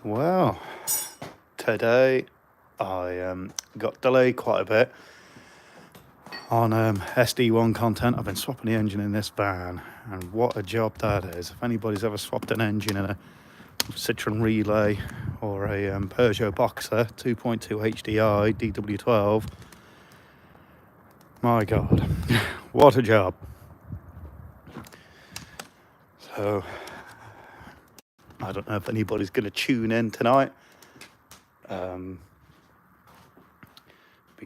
Well, today I got delayed quite a bit on SD1 content. I've been swapping the engine in this van, and what a job that is. If anybody's ever swapped an engine in a Citroen Relay or a Peugeot Boxer 2.2 HDI DW12, my God, what a job. So I don't know if anybody's going to tune in tonight. Be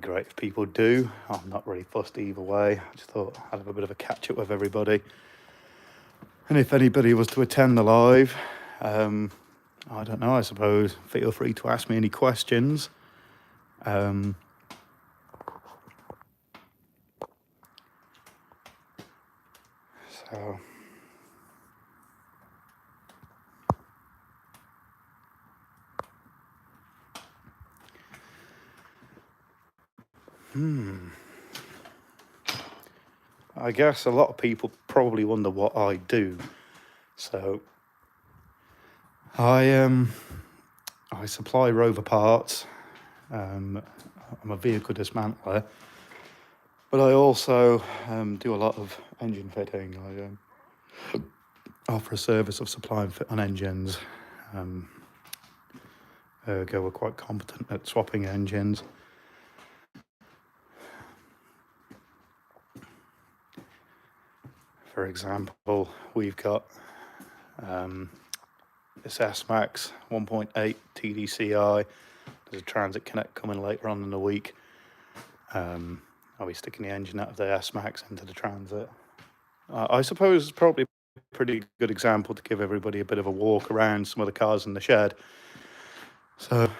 great if people do. I'm not really fussed either way. I just thought I'd have a bit of a catch up with everybody. And if anybody was to attend the live, I don't know, I suppose, feel free to ask me any questions. So I guess a lot of people probably wonder what I do. So I supply Rover parts. I'm a vehicle dismantler, but I also do a lot of engine fitting. I offer a service of supply and fit on engines. We're quite competent at swapping engines. For example, we've got this S-Max 1.8 TDCi. There's a Transit Connect coming later on in the week. I'll be sticking the engine out of the S-Max into the Transit. I suppose it's probably a pretty good example to give everybody a bit of a walk around some of the cars in the shed. So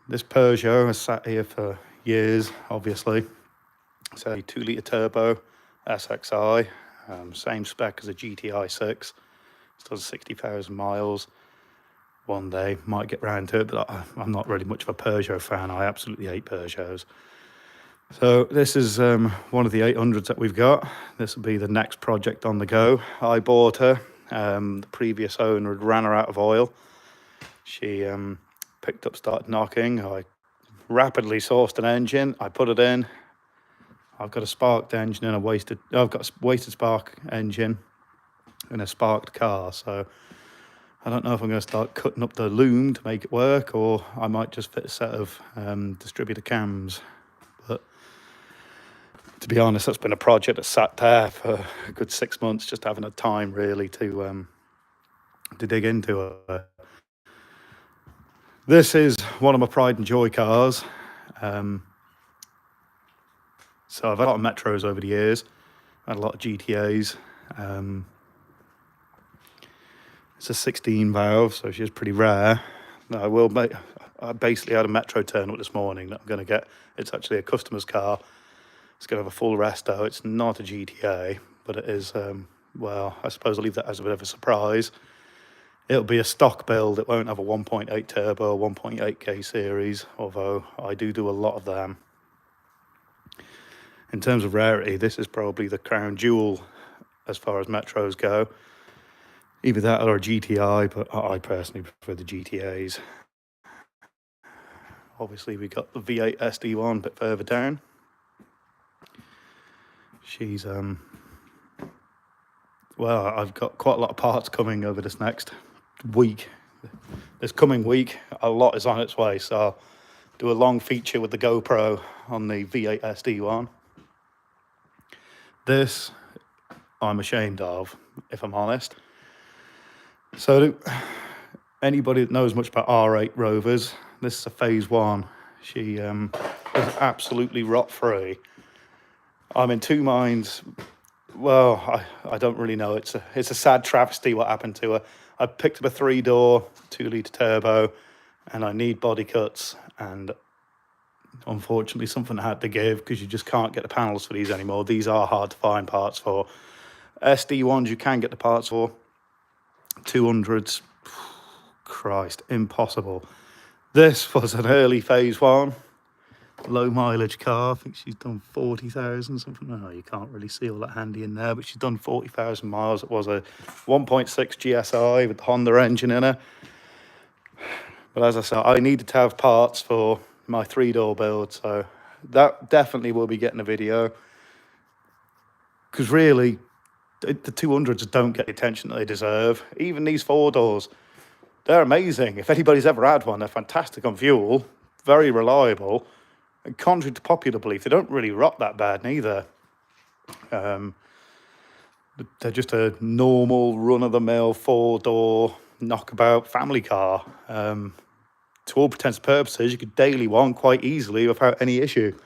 this Peugeot has sat here for years, obviously. It's a 2-litre turbo SXI, same spec as a GTI 6. It's done 60,000 miles. One day might get round to it, but I'm not really much of a Peugeot fan. I absolutely hate Peugeots. So this is one of the 800s that we've got. This will be the next project on the go. I bought her. The previous owner had ran her out of oil. She picked up, started knocking. I rapidly sourced an engine. I put it in. I've got a sparked engine and I've got a wasted spark engine in a sparked car. So I don't know if I'm going to start cutting up the loom to make it work, or I might just fit a set of distributor cams. But to be honest, that's been a project that sat there for a good 6 months, just having a time really to dig into it. This is one of my pride and joy cars. So I've had a lot of Metros over the years, had a lot of GTAs. It's a 16 valve, so she's pretty rare. I basically had a Metro turn up this morning that I'm going to get. It's actually a customer's car. It's going to have a full resto. It's not a GTA, but it is, well, I suppose I'll leave that as a bit of a surprise. It'll be a stock build. It won't have a 1.8 turbo, 1.8K series, although I do a lot of them. In terms of rarity, this is probably the crown jewel as far as Metros go. Either that or a GTI, but I personally prefer the GTAs. Obviously, we got the V8 SD1 a bit further down. She's, well, I've got quite a lot of parts coming over this next week. This coming week, a lot is on its way, so I'll do a long feature with the GoPro on the V8 SD1. This, I'm ashamed of, if I'm honest. So anybody that knows much about R8 Rovers, this is a phase 1. She is absolutely rot-free. I'm in two minds. Well, I don't really know. It's a sad travesty what happened to her. I picked up a 3-door, 2-litre turbo, and I need body cuts. And unfortunately, something had to give because you just can't get the panels for these anymore. These are hard to find parts for. SD1s you can get the parts for. 200s, Christ, impossible. This was an early phase 1, low mileage car. I think she's done 40,000 something. No, you can't really see all that handy in there, but she's done 40,000 miles. It was a 1.6 GSI with the Honda engine in her. But as I said, I needed to have parts for my 3-door build, so that definitely will be getting a video. Because really, the 200s don't get the attention that they deserve. Even these 4-doors, they're amazing. If anybody's ever had one, they're fantastic on fuel, very reliable. And contrary to popular belief, they don't really rot that bad neither. They're just a normal, run-of-the-mill 4-door knockabout family car. To all intents and purposes, you could daily one quite easily without any issue.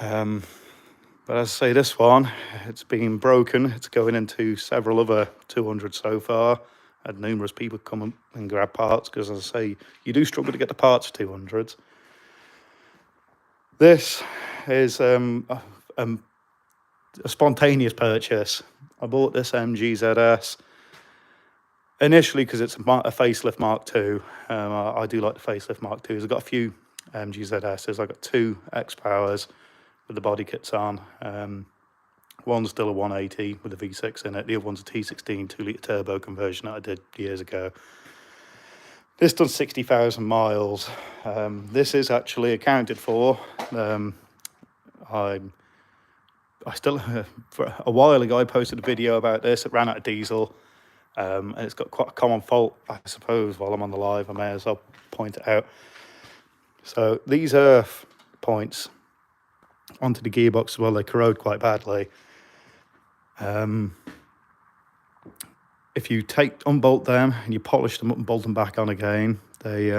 But as I say, this one, it's been broken. It's going into several other 200s so far. Had numerous people come and grab parts because, as I say, you do struggle to get the parts for 200s. This is a spontaneous purchase. I bought this MGZS initially because it's a facelift Mark II. I do like the facelift Mark IIs. I've got a few MGZSs. I've got 2 X-Powers with the body kits on. One's still a 180 with a V6 in it. The other one's a T16 2-litre turbo conversion that I did years ago. This done 60,000 miles. This is actually accounted for. I still, for a while ago, I posted a video about this. It ran out of diesel. And it's got quite a common fault, I suppose. While I'm on the live, I may as well point it out. So these earth points onto the gearbox as well, they corrode quite badly. If you unbolt them and you polish them up and bolt them back on again, they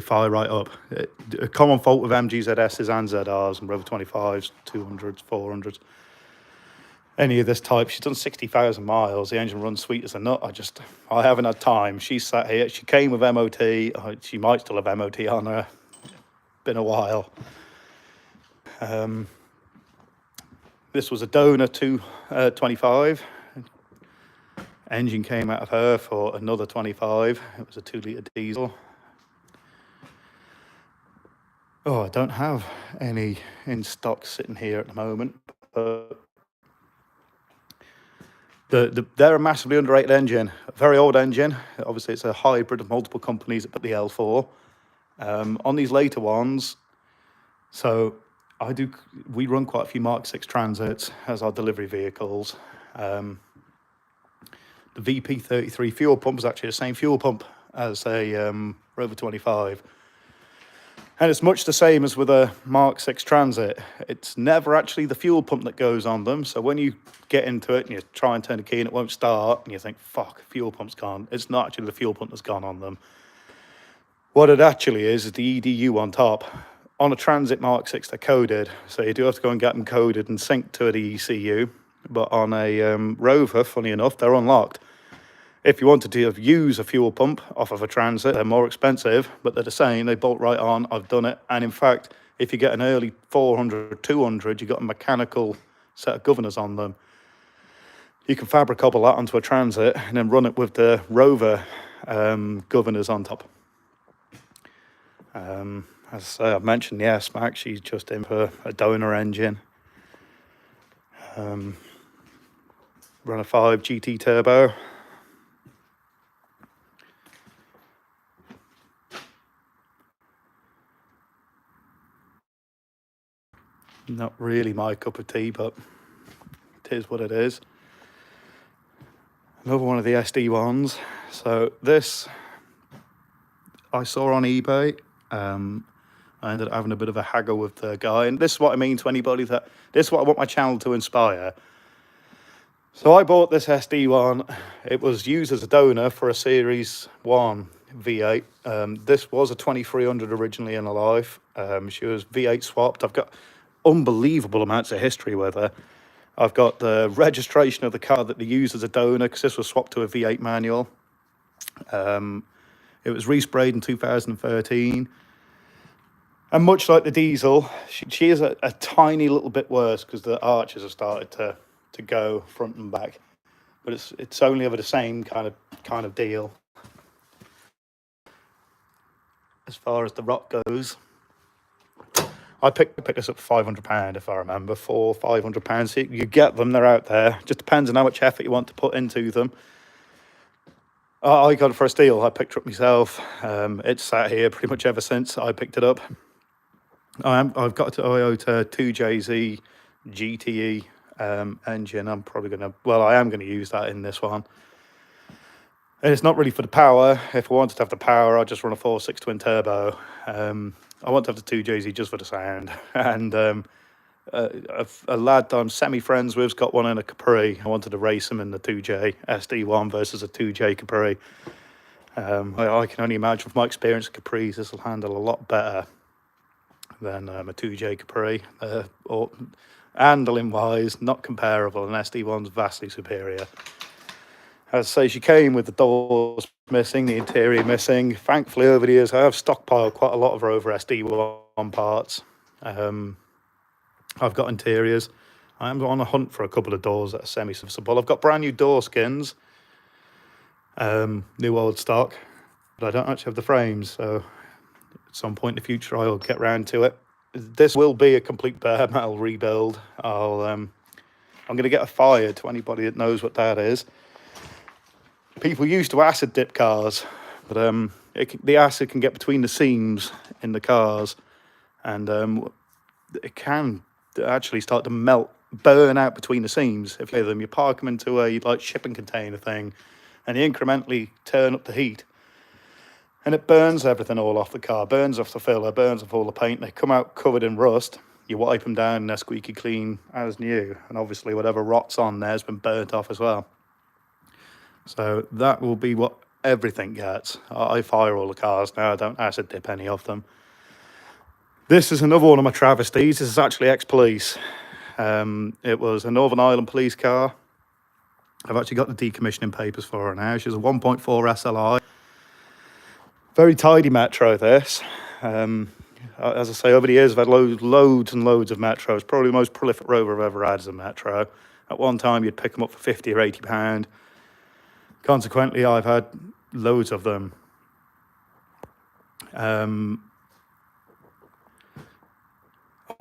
fire right up. A common fault with MGZSs and ZRs and Rover 25s, 200s, 400s, any of this type. She's done 60,000 miles. The engine runs sweet as a nut. I haven't had time. She's sat here. She came with MOT. She might still have MOT on her. Been a while. This was a donor 225. Engine came out of her for another 25. It was a 2-litre diesel. Oh, I don't have any in stock sitting here at the moment. But they're a massively underrated engine, a very old engine. Obviously, it's a hybrid of multiple companies that put the L4 on these later ones. So we run quite a few Mark 6 Transits as our delivery vehicles. The VP33 fuel pump is actually the same fuel pump as a Rover 25. And it's much the same as with a Mark 6 Transit. It's never actually the fuel pump that goes on them. So when you get into it and you try and turn the key and it won't start, and you think, fuck, fuel pump's gone. It's not actually the fuel pump that's gone on them. What it actually is the EDU on top. On a Transit Mark 6, they're coded. So you do have to go and get them coded and synced to the ECU. But on a Rover, funny enough, they're unlocked. If you wanted to use a fuel pump off of a Transit, they're more expensive, but they're the same. They bolt right on. I've done it. And in fact, if you get an early 400, 200, you've got a mechanical set of governors on them. You can fabricable that onto a Transit and then run it with the Rover governors on top. As I say, I've mentioned the S-Max. She's just in for a donor engine. Run a 5 GT turbo. Not really my cup of tea, but it is what it is. Another one of the SD ones. So this I saw on eBay. I ended up having a bit of a haggle with the guy. And this is what I mean to anybody this is what I want my channel to inspire. So I bought this SD one. It was used as a donor for a Series 1 V8. This was a 2300 originally in her life. She was V8 swapped. I've got unbelievable amounts of history with her. I've got the registration of the car that they used as a donor because this was swapped to a V8 manual. It was resprayed in 2013. And much like the diesel, she is a tiny little bit worse because the arches have started to go front and back. But it's only over the same kind of deal. As far as the rot goes, I picked this up for £500 if I remember, £500. You get them, they're out there. Just depends on how much effort you want to put into them. I got it for a steal. I picked it up myself. It's sat here pretty much ever since I picked it up. I've got a Toyota 2JZ GTE engine. I'm probably going to, well, I am going to use that in this one. And it's not really for the power. If I wanted to have the power, I'd just run a 4.6 twin turbo. I want to have the 2JZ just for the sound. And a lad that I'm semi-friends with's got one in a Capri. I wanted to race him in the 2J SD1 versus a 2J Capri. I can only imagine from my experience of Capris, this will handle a lot better than a 2J Capri. Or handling-wise, not comparable, and SD1's vastly superior. As I say, she came with the doors missing, the interior missing. Thankfully, over the years, I have stockpiled quite a lot of Rover SD1 parts. I've got interiors. I am on a hunt for a couple of doors that are semi-serviceable. I've got brand new door skins, new old stock, but I don't actually have the frames, so at some point in the future I'll get round to it. This will be a complete bare metal rebuild. I'm going to get a fire to anybody that knows what that is. People used to acid dip cars, but the acid can get between the seams in the cars, and it can actually start to melt, burn out between the seams. If you park them into a like shipping container thing, and you incrementally turn up the heat, and it burns everything all off the car, burns off the filler, burns off all the paint. They come out covered in rust. You wipe them down and they're squeaky clean as new, and obviously whatever rots on there has been burnt off as well. So that will be what everything gets. I fire all the cars now. I don't acid dip any of them. This is another one of my travesties. This is actually ex-police. It was a Northern Ireland police car. I've actually got the decommissioning papers for her now. She's a 1.4 SLI. Very tidy Metro, this. As I say, over the years, I've had loads and loads of Metros. Probably the most prolific Rover I've ever had is a Metro. At one time, you'd pick them up for 50 or 80 pound. Consequently, I've had loads of them.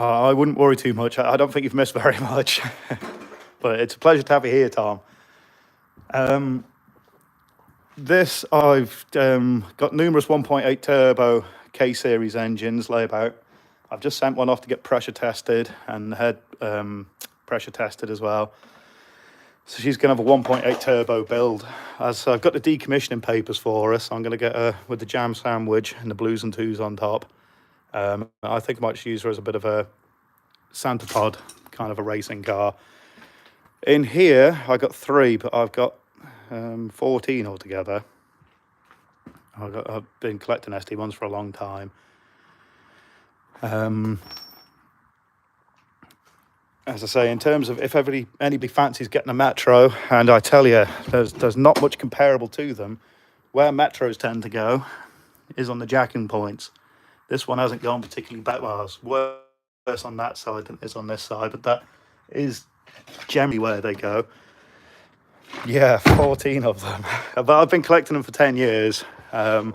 I wouldn't worry too much. I don't think you've missed very much. But it's a pleasure to have you here, Tom. This, I've got numerous 1.8 turbo K-series engines layabout. I've just sent one off to get pressure tested and head pressure tested as well. So she's going to have a 1.8 turbo build. As I've got the decommissioning papers for her, so I'm going to get her with the jam sandwich and the blues and twos on top. I think I might just use her as a bit of a Santa Pod, kind of a racing car. In here, I got 3, but I've got 14 altogether. I've been collecting SD1s for a long time. As I say, in terms of if anybody fancies getting a Metro, and I tell you, there's not much comparable to them. Where Metros tend to go is on the jacking points. This one hasn't gone particularly bad. Well, it's worse on that side than it is on this side, but that is generally where they go. Yeah, 14 of them. But I've been collecting them for 10 years. Some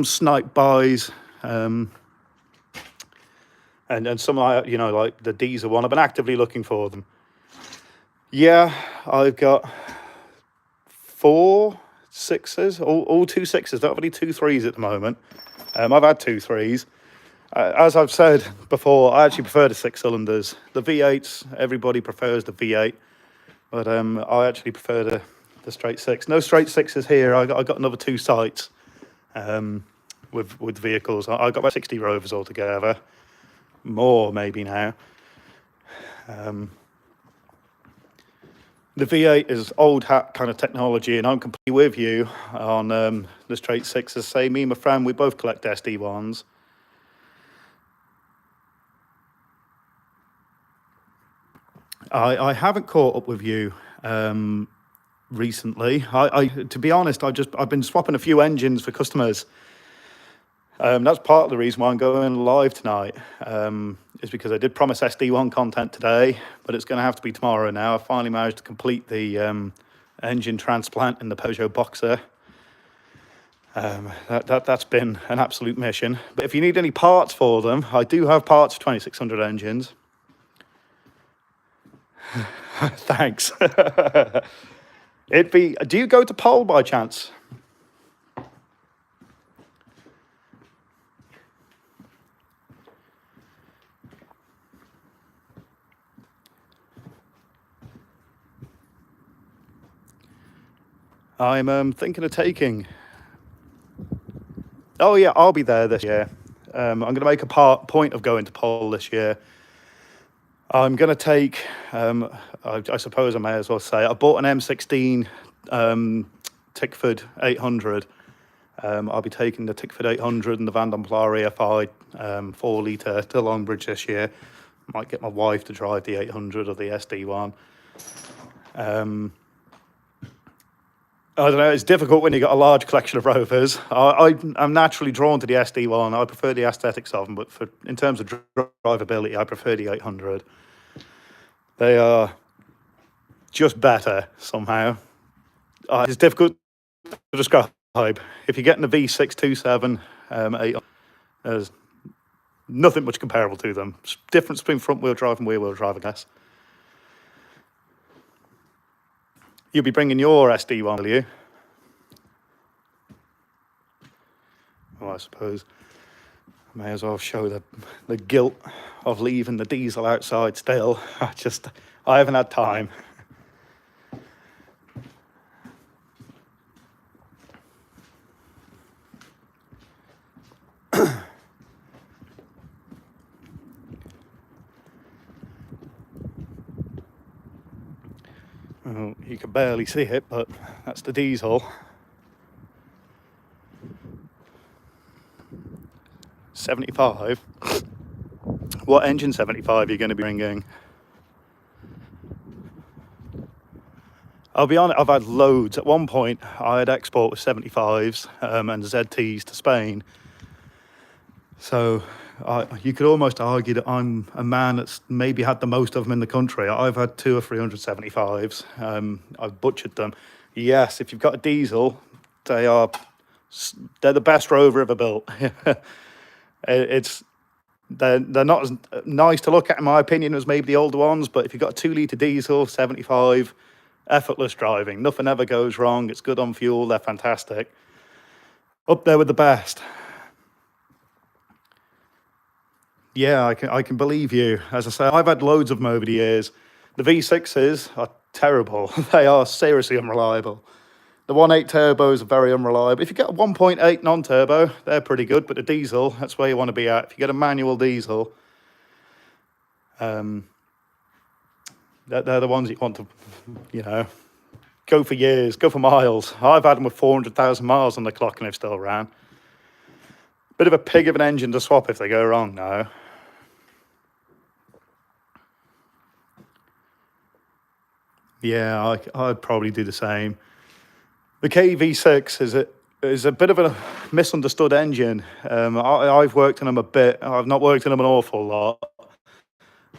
snipe buys. And some, like the diesel one, I've been actively looking for them. Yeah, I've got 4 6s, all 2 6s. Don't have any 2 3s at the moment. I've had 2 3s. As I've said before, I actually prefer the 6 cylinders. The V8s, everybody prefers the V8, but I actually prefer the straight 6. No straight 6s here. I got another 2 sites with vehicles. I got about 60 Rovers altogether. More maybe now. The V8 is old hat kind of technology, and I'm completely with you on the straight 6s. Say, me and my friend, we both collect SD1s. I haven't caught up with you recently. To be honest, I've been swapping a few engines for customers. That's part of the reason why I'm going live tonight, is because I did promise SD1 content today, but it's going to have to be tomorrow now. I finally managed to complete the engine transplant in the Peugeot Boxer. That's been an absolute mission. But if you need any parts for them, I do have parts for 2600 engines. Thanks. It'd be. Do you go to Pole by chance? I'm thinking of taking. Oh yeah, I'll be there this year. I'm going to make a point of going to Pole this year. I'm going to take. I suppose I may as well say I bought an M16 Tickford 800. I'll be taking the Tickford 800 and the Van Plar EFI 4 litre to Longbridge this year. Might get my wife to drive the 800 or the SD1. I don't know, it's difficult when you've got a large collection of Rovers. I'm naturally drawn to the SD1. I prefer the aesthetics of them, but in terms of drivability, I prefer the 800. They are just better somehow. It's difficult to describe. If you're getting a V627 8, there's nothing much comparable to them. It's difference between front-wheel drive and rear-wheel drive, I guess. You'll be bringing your SD1, will you? Well, I suppose I may as well show the guilt of leaving the diesel outside still. I haven't had time. Well, you can barely see it, but that's the diesel. 75. What engine 75 are you going to be bringing? I'll be honest, I've had loads. At one point, I had export with 75s and ZTs to Spain. So you could almost argue that I'm a man that's maybe had the most of them in the country. I've had 200 or 375s. I've butchered them. Yes, if you've got a diesel, they're the best Rover ever built. They're not as nice to look at, in my opinion, as maybe the older ones. But if you've got a 2 litre diesel, 75, effortless driving, nothing ever goes wrong. It's good on fuel. They're fantastic. Up there with the best. Yeah, I can believe you. As I say, I've had loads of them over the years. The V6s are terrible. They are seriously unreliable. The 1.8 turbos are very unreliable. If you get a 1.8 non-turbo, they're pretty good. But the diesel, that's where you want to be at. If you get a manual diesel, they're the ones you want to, go for years, go for miles. I've had them with 400,000 miles on the clock and they've still ran. Bit of a pig of an engine to swap if they go wrong now. Yeah, I'd probably do the same. The KV6 is a bit of a misunderstood engine. I've worked on them a bit. I've not worked on them an awful lot.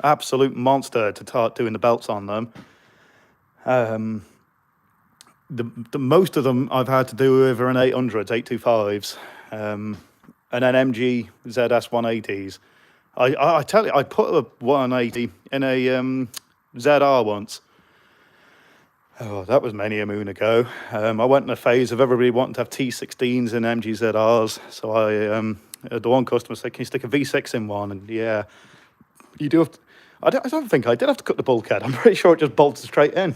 Absolute monster to start doing the belts on them. The most of them I've had to do with are an 800s, 825s, and then MG ZS 180s. I tell you, I put a 180 in a ZR once. Oh, that was many a moon ago. I went in a phase of everybody wanting to have T16s and MG ZRs. So the one customer said, "Can you stick a V6 in one?" And yeah, you do have to, I don't think I did have to cut the bulkhead. I'm pretty sure it just bolted straight in.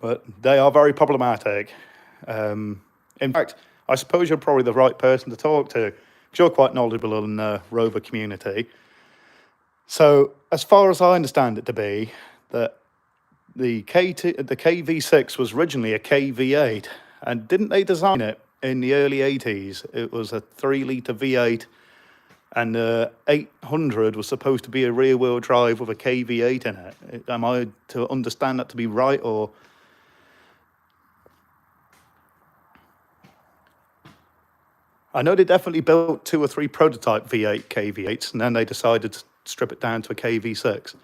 But they are very problematic. In fact, I suppose you're probably the right person to talk to, because you're quite knowledgeable in the Rover community. So, as far as I understand it to be, that the KV6 was originally a KV8, and didn't they design it in the early 80s? It was a 3 litre V8, and the 800 was supposed to be a rear-wheel drive with a KV8 in it. Am I to understand that to be right, or? I know they definitely built 2 or 3 prototype V8 KV8s, and then they decided to strip it down to a KV6.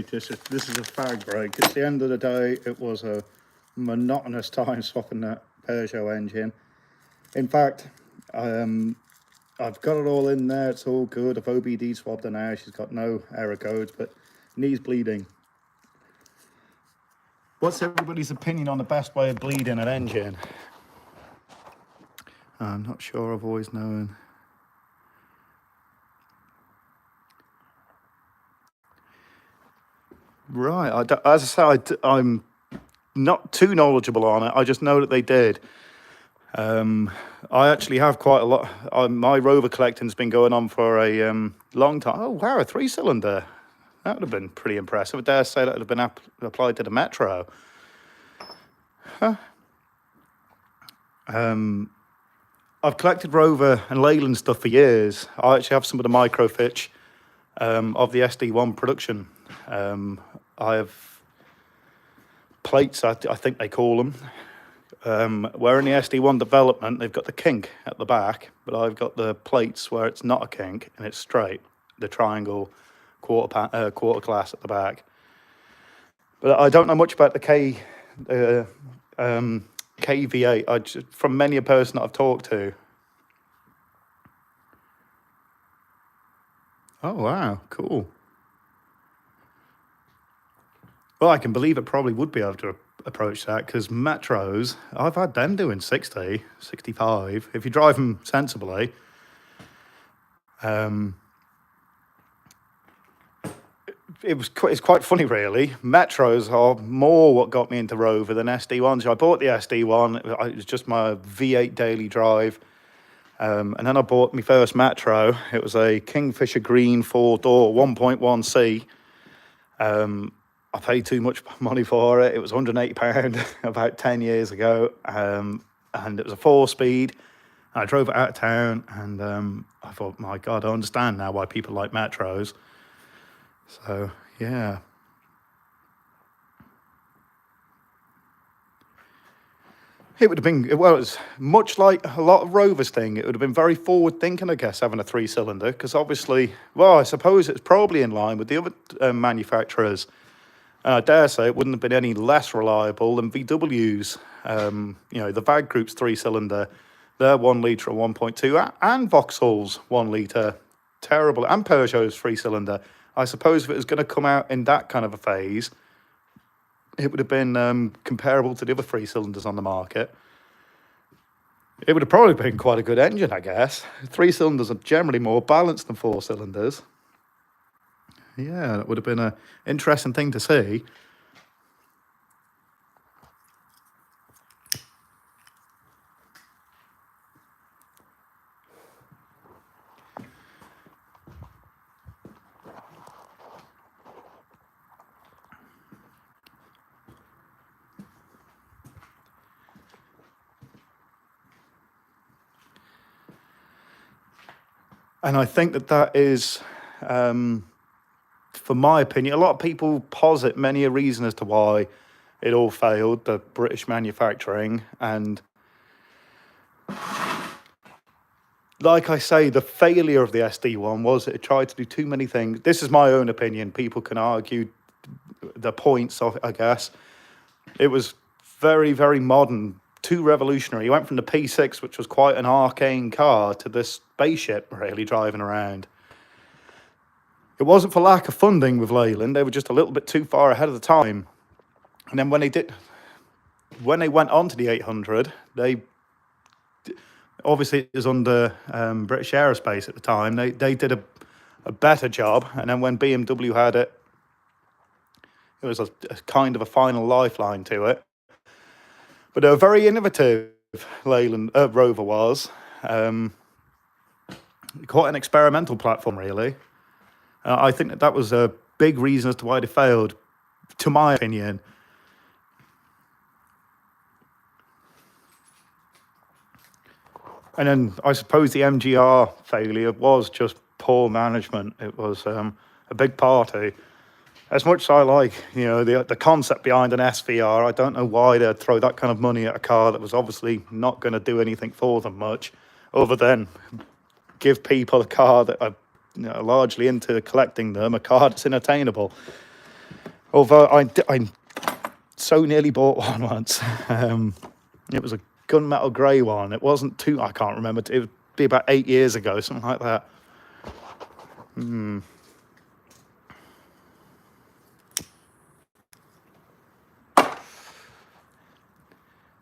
break. This is a fag break. At the end of the day, it was a monotonous time swapping that Peugeot engine. In fact, I've got it all in there. It's all good. I've OBD swabbed her now. She's got no error codes, but knees bleeding. What's everybody's opinion on the best way of bleeding an engine? I'm not sure. I've always known. Right. As I say, I'm not too knowledgeable on it. I just know that they did. I actually have quite a lot. My Rover collecting's been going on for a long time. Oh, wow, a 3-cylinder. That would have been pretty impressive. I dare say that would have been applied to the Metro. Huh. I've collected Rover and Leyland stuff for years. I actually have some of the microfiche of the SD1 production. I have plates, I think they call them. Where in the SD1 development, they've got the kink at the back, but I've got the plates where it's not a kink and it's straight, the triangle quarter glass at the back. But I don't know much about the KV8. From many a person that I've talked to. Oh, wow, cool. Well, I can believe it probably would be able to approach that, because Metros, I've had them doing 60, 65, if you drive them sensibly. It's quite funny, really. Metros are more what got me into Rover than SD1s. I bought the SD1, it was just my V8 daily drive. And then I bought my first Metro. It was a Kingfisher Green 4-door 1.1C. I paid too much money for it. It was £180 about 10 years ago. And it was a 4-speed. I drove it out of town, and I thought, my God, I understand now why people like Metros. So, yeah. It would have been, well, it's much like a lot of Rover's thing. It would have been very forward-thinking, I guess, having a 3-cylinder, because obviously, well, I suppose it's probably in line with the other manufacturers. And I dare say it wouldn't have been any less reliable than VW's. The VAG Group's 3-cylinder, their 1 litre and 1.2, and Vauxhall's 1 litre, terrible, and Peugeot's 3-cylinder. I suppose if it was going to come out in that kind of a phase, it would have been comparable to the other 3-cylinders on the market. It would have probably been quite a good engine, I guess. 3-cylinders are generally more balanced than 4-cylinders. Yeah, that would have been an interesting thing to see. And I think that is, for my opinion, a lot of people posit many a reason as to why it all failed, the British manufacturing. And like I say, the failure of the SD1 was it tried to do too many things. This is my own opinion. People can argue the points of it, I guess. It was very, very modern, too revolutionary. You went from the P6, which was quite an arcane car, to this spaceship really driving around. It wasn't for lack of funding with Leyland. They were just a little bit too far ahead of the time. And then when they went on to the 800, obviously it was under British Aerospace at the time. They did a better job. And then when BMW had it, it was a kind of a final lifeline to it. But they were very innovative, Rover was. Quite an experimental platform, really. I think that was a big reason as to why they failed, to my opinion. And then I suppose the MGR failure was just poor management. It was a big party. As much as I like, the concept behind an SVR, I don't know why they'd throw that kind of money at a car that was obviously not going to do anything for them much, other than give people a car that are largely into collecting them, a car that's unattainable. Although I so nearly bought one once. It was a gunmetal grey one. It wasn't too, I can't remember. It would be about 8 years ago, something like that.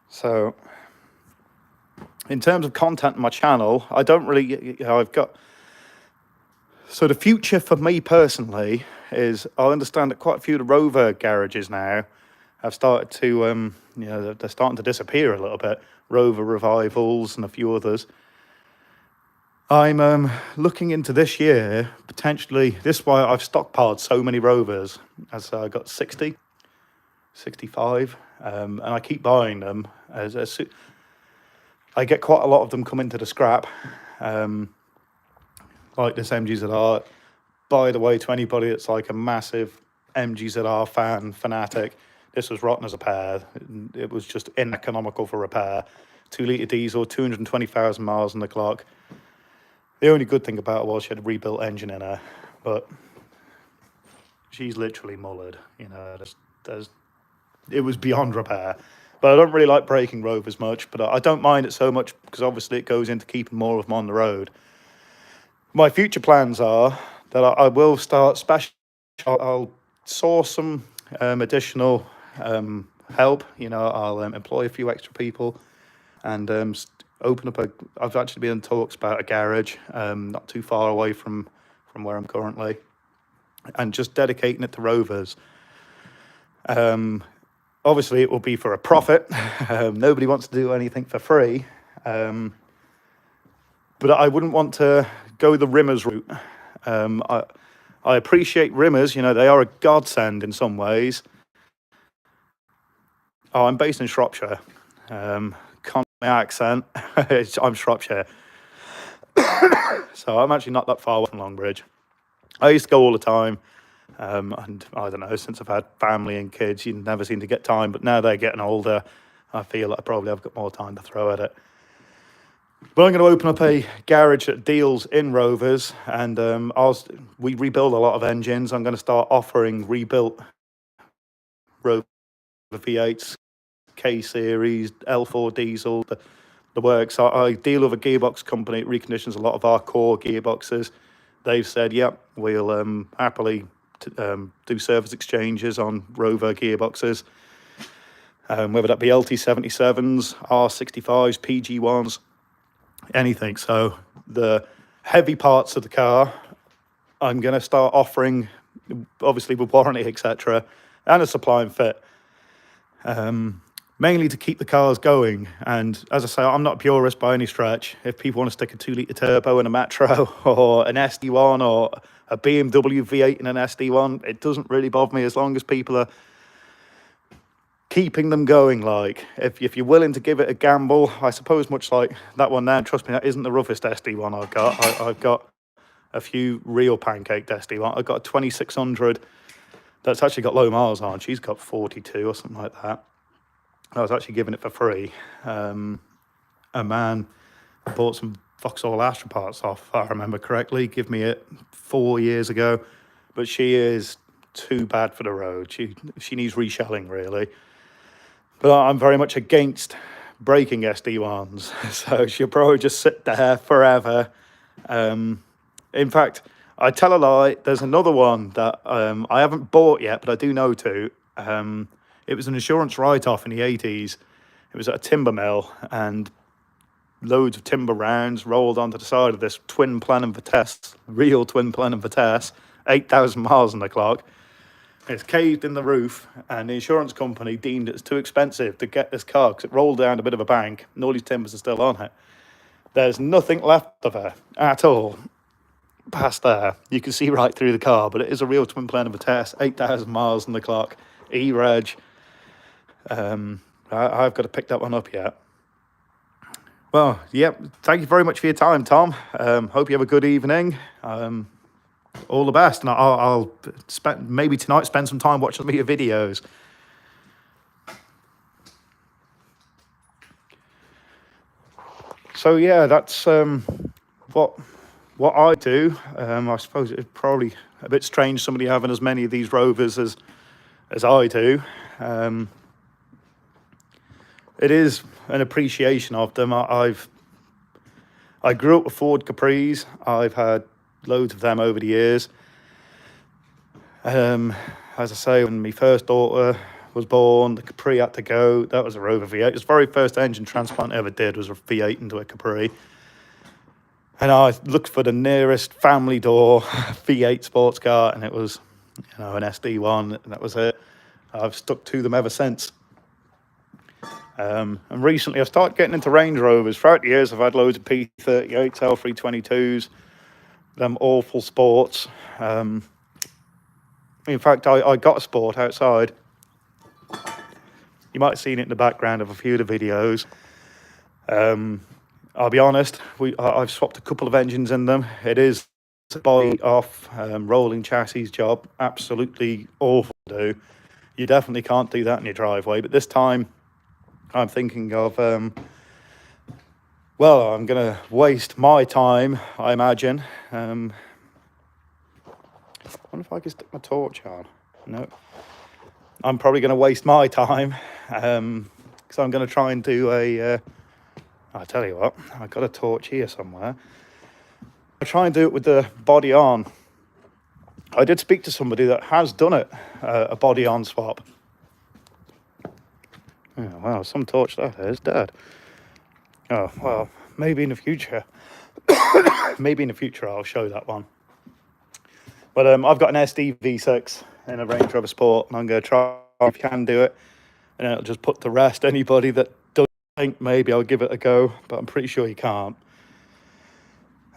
So, in terms of content on my channel, I don't really, I've got. So the future for me personally is I understand that quite a few of the Rover garages now have started to, they're starting to disappear a little bit. Rover Revivals and a few others. I'm looking into this year, potentially, this is why I've stockpiled so many Rovers, as I got 60, 65, and I keep buying them. I get quite a lot of them come into the scrap, like this MGZR. By the way, to anybody that's like a massive MGZR fanatic, this was rotten as a pair. It was just uneconomical for repair. 2-litre diesel, 220,000 miles on the clock. The only good thing about it was she had a rebuilt engine in her, but she's literally mullered. It was beyond repair. But I don't really like breaking Rovers much, but I don't mind it so much because obviously it goes into keeping more of them on the road. My future plans are that I will start special. I'll source some additional help. I'll employ a few extra people and open up I've actually been in talks about a garage not too far away from where I'm currently, and just dedicating it to Rovers. Obviously it will be for a profit. Nobody wants to do anything for free, but I wouldn't want to go the Rimmers route. I appreciate Rimmers, they are a godsend in some ways. Oh, I'm based in Shropshire. Can't my accent. I'm Shropshire. So I'm actually not that far away from Longbridge. I used to go all the time. And I don't know, since I've had family and kids, you never seem to get time. But now they're getting older, I feel like I probably have got more time to throw at it. But I'm going to open up a garage that deals in Rovers, and we rebuild a lot of engines. I'm going to start offering rebuilt Rover V8s, K series, L4 diesel, the works. I deal with a gearbox company. It reconditions a lot of our core gearboxes. They've said, yep, we'll happily do service exchanges on Rover gearboxes, whether that be LT77s, R65s, PG1s, anything. So the heavy parts of the car, I'm going to start offering, obviously with warranty, etc., and a supply and fit, mainly to keep the cars going. And as I say, I'm not a purist by any stretch. If people want to stick a 2-litre turbo in a Metro or an SD1 or a BMW V8 in an SD1, it doesn't really bother me as long as people are keeping them going. Like, if you're willing to give it a gamble, I suppose, much like that one there, trust me, that isn't the roughest SD1 I've got. I've got a few real pancaked SD1. I've got a 2600 that's actually got low miles on. She's got 42 or something like that. I was actually giving it for free. A man bought some Vauxhall Astra parts off, if I remember correctly, give me it 4 years ago. But she is too bad for the road. She needs reshelling, really. But I'm very much against breaking SD1s, so she'll probably just sit there forever. In fact, I tell a lie, there's another one that I haven't bought yet, but I do know to. It was an insurance write-off in the 80s. It was at a timber mill, and loads of timber rounds rolled onto the side of this twin Plenum Vitesse, real twin Plenum Vitesse, 8,000 miles on the clock. It's caved in the roof, and the insurance company deemed it too expensive to get this car because it rolled down a bit of a bank, and all these timbers are still on it. There's nothing left of her at all past there. You can see right through the car, but it is a real twin Plenum Vitesse, 8,000 miles on the clock, E-Reg. I've got to pick that one up yet. Well, yep. Thank you very much for your time, Tom. Hope you have a good evening. All the best, and I'll maybe tonight spend some time watching some of your videos. So yeah, that's what I do. I suppose it's probably a bit strange somebody having as many of these Rovers as as I do, it is an appreciation of them. I grew up with Ford Capris. I've had loads of them over the years. As I say, when my first daughter was born, the Capri had to go. That was a Rover V8. It was the very first engine transplant I ever did, was a V8 into a Capri. And I looked for the nearest family door V8 sports car, and it was, an SD1, and that was it. I've stuck to them ever since. And recently I've started getting into Range Rovers. Throughout the years I've had loads of P38s, L322s, them awful sports. In fact, I got a sport outside. You might have seen it in the background of a few of the videos. I'll be honest, I've swapped a couple of engines in them. It is a body off rolling chassis job, absolutely awful to do. You definitely can't do that in your driveway, but this time I'm thinking of, I'm going to waste my time, I imagine. I wonder if I can stick my torch on. No. I'm probably going to waste my time, because I'm going to try and do I'll tell you what, I've got a torch here somewhere. I'll try and do it with the body on. I did speak to somebody that has done it, a body on swap. Oh, wow, some torch that is, Dad. Oh, well, maybe in the future. Maybe in the future I'll show that one. But I've got an SD V6 in a Range Rover Sport, and I'm going to try if I can do it. And it'll just put to rest anybody that doesn't think maybe I'll give it a go, but I'm pretty sure you can't.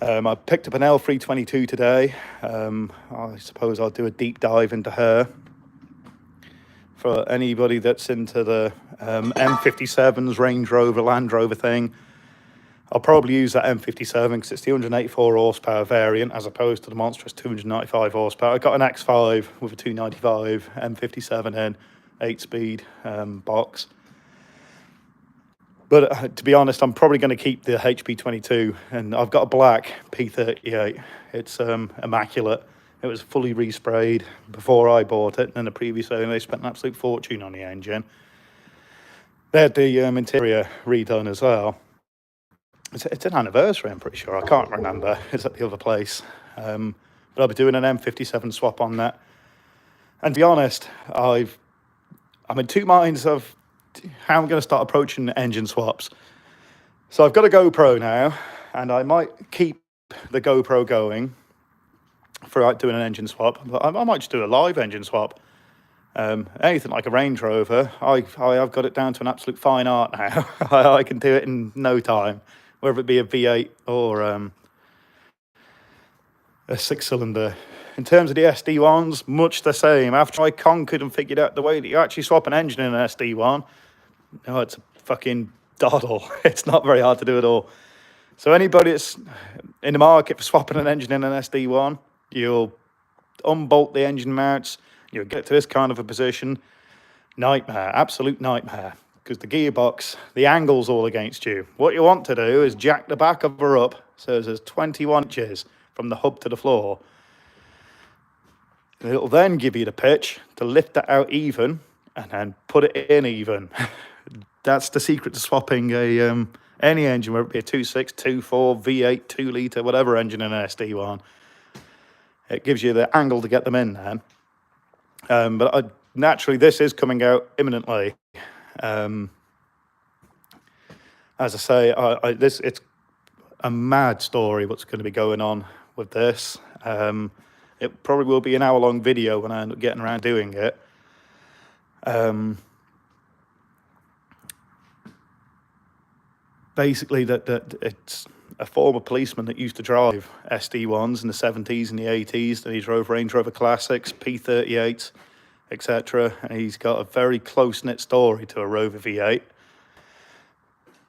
I picked up an L322 today. I suppose I'll do a deep dive into her. For anybody that's into the M57's Range Rover, Land Rover thing, I'll probably use that M57 because it's the 184 horsepower variant as opposed to the monstrous 295 horsepower. I got an X5 with a 295 M57 in, 8-speed box. But to be honest, I'm probably going to keep the HP22, and I've got a black P38. It's immaculate. It was fully resprayed before I bought it, and the previous owner, they spent an absolute fortune on the engine. They had the interior redone as well. It's an anniversary, I'm pretty sure. I can't remember. It's at the other place. But I'll be doing an M57 swap on that. And to be honest, I'm in two minds of how I'm going to start approaching engine swaps. So I've got a GoPro now, and I might keep the GoPro going for doing an engine swap, but I might just do a live engine swap. Anything like a Range Rover, I've got it down to an absolute fine art now. I can do it in no time, whether it be a V8 or a 6-cylinder. In terms of the SD1s, much the same. After I conquered and figured out the way that you actually swap an engine in an SD1, it's a fucking doddle. It's not very hard to do at all. So anybody that's in the market for swapping an engine in an SD1, you'll unbolt the engine mounts, you'll get to this kind of a position. Nightmare, absolute nightmare, because the gearbox, the angle's all against you. What you want to do is jack the back of her up so there's 21 inches from the hub to the floor. It'll then give you the pitch to lift it out even and then put it in even. That's the secret to swapping any engine, whether it be a 2.6, 2.4, V8, 2-litre, whatever engine in an SD1. It gives you the angle to get them in then. But naturally, this is coming out imminently. As I say, it's a mad story what's going to be going on with this. It probably will be an hour-long video when I end up getting around doing it. Basically, that it's a former policeman that used to drive SD1s in the 70s and the 80s, and he drove Range Rover Classics, P38s, etc. And he's got a very close-knit story to a Rover V8.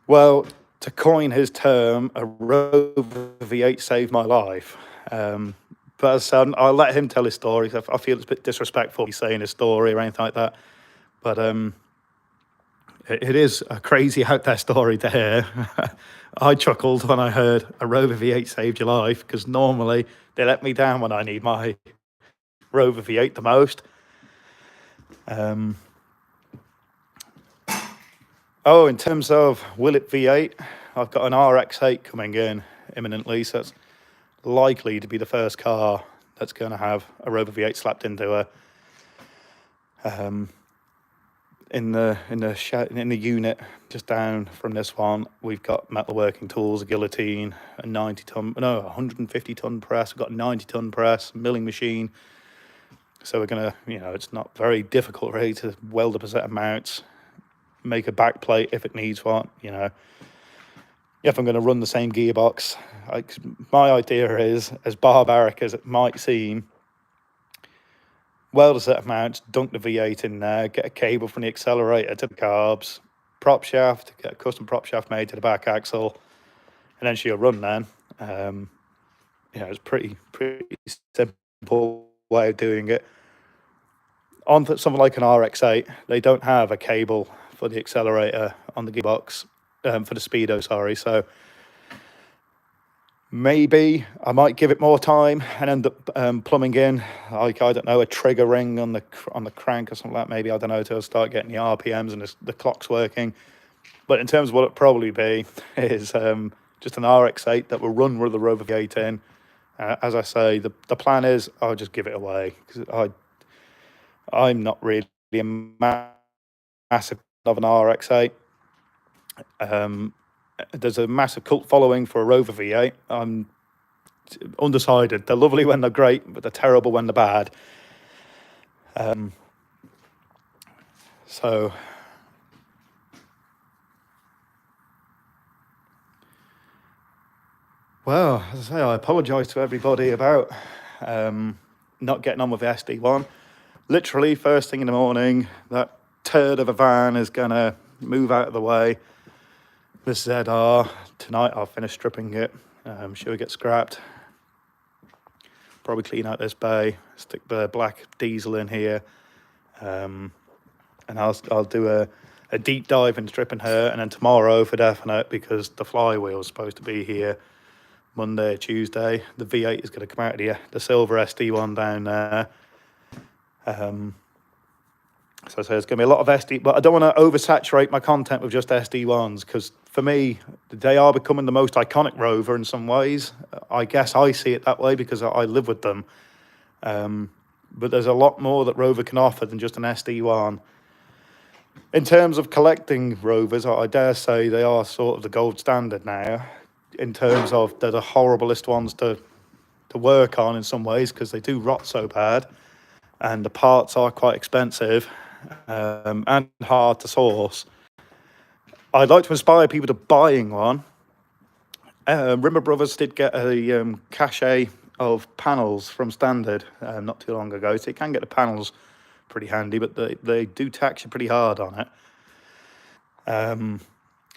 Well, to coin his term, a Rover V8 saved my life. But as I said, I'll let him tell his story. I feel it's a bit disrespectful he's saying his story or anything like that. But it is a crazy out there story to hear. I chuckled when I heard a Rover V8 saved your life, because normally they let me down when I need my Rover V8 the most. Oh, in terms of will it V8, I've got an RX-8 coming in imminently, so it's likely to be the first car that's going to have a Rover V8 slapped into her. In the unit just down from this one, we've got metalworking tools, a guillotine, a 150-ton press. We've got a 90-ton press, milling machine. So we're gonna, it's not very difficult really to weld up a set of mounts, make a back plate if it needs one. If I'm going to run the same gearbox, my idea is, as barbaric as it might seem, weld a set of mounts, dunk the V8 in there, get a cable from the accelerator to the carbs, prop shaft, get a custom prop shaft made to the back axle, and then she'll run then. It's pretty simple way of doing it. On something like an RX-8, they don't have a cable for the accelerator on the gearbox, for the speedo, sorry. So maybe I might give it more time and end up plumbing in, like, I don't know, a trigger ring on the crank or something like that. Maybe, I don't know, till I start getting the RPMs and the clocks working. But in terms of what it'll probably be is just an RX-8 that will run with the Rover V8 in. As I say, the plan is I'll just give it away, because I'm not really a massive of an RX-8. There's a massive cult following for a Rover V8. I'm undecided. They're lovely when they're great, but they're terrible when they're bad. So well, as I say, I apologise to everybody about not getting on with the SD1. Literally, first thing in the morning, that turd of a van is going to move out of the way. This ZR, tonight I'll finish stripping it. Sure, get scrapped. Probably clean out this bay, stick the black diesel in here, and I'll do a deep dive in stripping her, and then tomorrow for definite, because the flywheel is supposed to be here Monday or Tuesday. The V8 is going to come out of the silver SD1 down there. So there's going to be a lot of SD, but I don't want to oversaturate my content with just SD1s, because for me, they are becoming the most iconic Rover in some ways. I guess I see it that way because I live with them. But there's a lot more that Rover can offer than just an SD1. In terms of collecting Rovers, I dare say they are sort of the gold standard now, in terms of they're the horriblest ones to work on in some ways, because they do rot so bad, and the parts are quite expensive. And hard to source. I'd like to inspire people to buying one. Rimmer Brothers did get a cache of panels from Standard not too long ago, so you can get the panels pretty handy, but they do tax you pretty hard on it.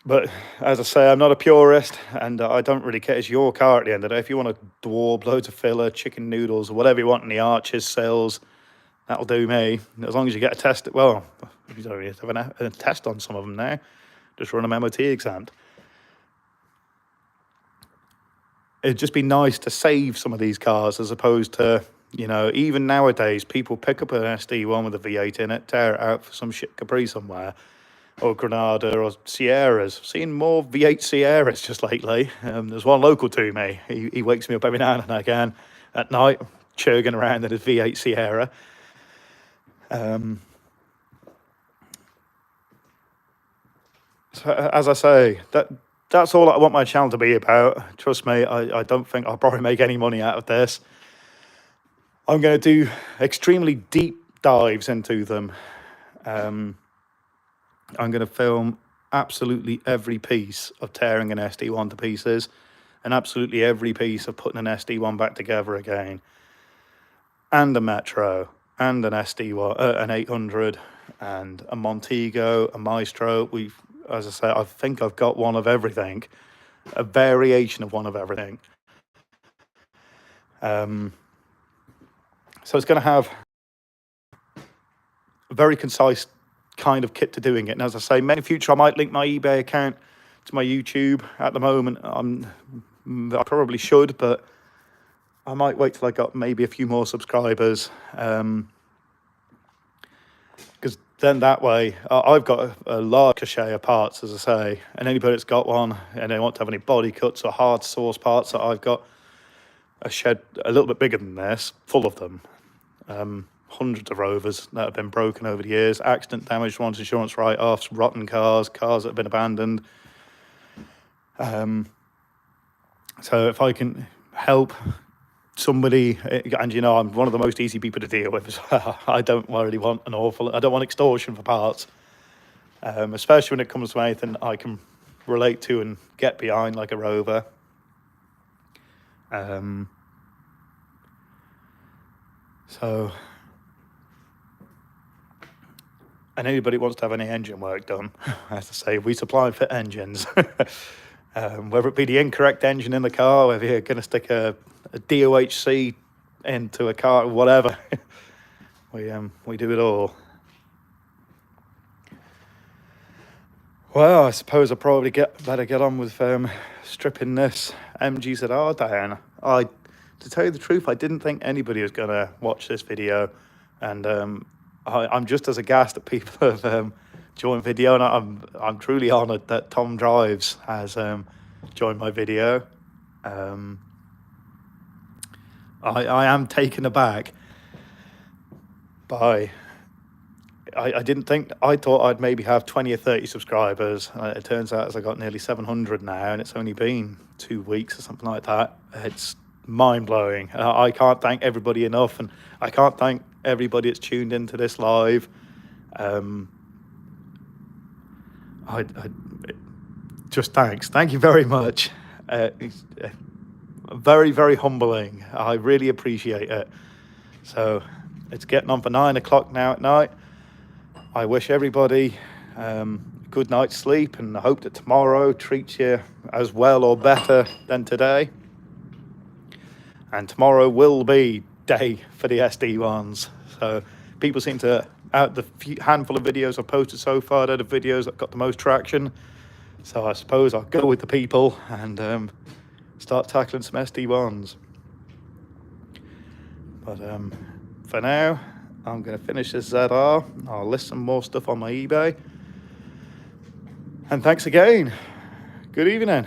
But as I say, I'm not a purist, and I don't really care. It's your car at the end of the day. If you want to dwarf loads of filler, chicken noodles, or whatever you want in the arches, sills, that'll do me, as long as you get a test. Well, you don't really have a test on some of them now. Just run an MOT exam. It'd just be nice to save some of these cars, as opposed to, even nowadays, people pick up an SD1 with a V8 in it, tear it out for some shit Capri somewhere, or Granada, or Sierras. I've seen more V8 Sierras just lately. There's one local to me. He wakes me up every now and again at night, churging around in his V8 Sierra. So, as I say, that's all I want my channel to be about. Trust me, I don't think I'll probably make any money out of this. I'm going to do extremely deep dives into them. I'm going to film absolutely every piece of tearing an SD1 to pieces, and absolutely every piece of putting an SD1 back together again, and a Metro, and an SD1, an 800, and a Montego, a Maestro. As I say, I think I've got one of everything, a variation of one of everything. So it's going to have a very concise kind of kit to doing it. And as I say, maybe in the future I might link my eBay account to my YouTube. At the moment, I probably should, but I might wait till I got maybe a few more subscribers. then that way, I've got a large cachet of parts, as I say, and anybody that's got one and they want to have any body cuts or hard source parts, that I've got a shed a little bit bigger than this, full of them. Hundreds of Rovers that have been broken over the years, accident damage ones, insurance write-offs, rotten cars that have been abandoned. So if I can help somebody, and you know, I'm one of the most easy people to deal with. I don't really want I don't want extortion for parts, especially when it comes to anything I can relate to and get behind, like a Rover. So, and anybody wants to have any engine work done, as I say, we supply and fit engines. Whether it be the incorrect engine in the car, whether you're going to stick a DOHC into a car, whatever, we do it all. Well, I suppose I probably better get on with stripping this MGZR down. To tell you the truth, I didn't think anybody was going to watch this video, and I'm just as aghast that people have joined video, and I'm truly honoured that Tom Drives has joined my video. I am taken aback by. I didn't think. I thought I'd maybe have 20 or 30 subscribers. It turns out as I got nearly 700 now, and it's only been 2 weeks or something like that. It's mind-blowing. I can't thank everybody enough, and I can't thank everybody that's tuned into this live. Just thank you very much. It's very, very humbling. I really appreciate it. So it's getting on for 9 o'clock now at night. I wish everybody good night's sleep, and I hope that tomorrow treats you as well or better than today. And tomorrow will be day for the SD1s. So people seem to, out the handful of videos I've posted so far, they're the videos that got the most traction. So I suppose I'll go with the people and start tackling some SD1s. But for now, I'm going to finish this ZR. I'll list some more stuff on my eBay. And thanks again. Good evening.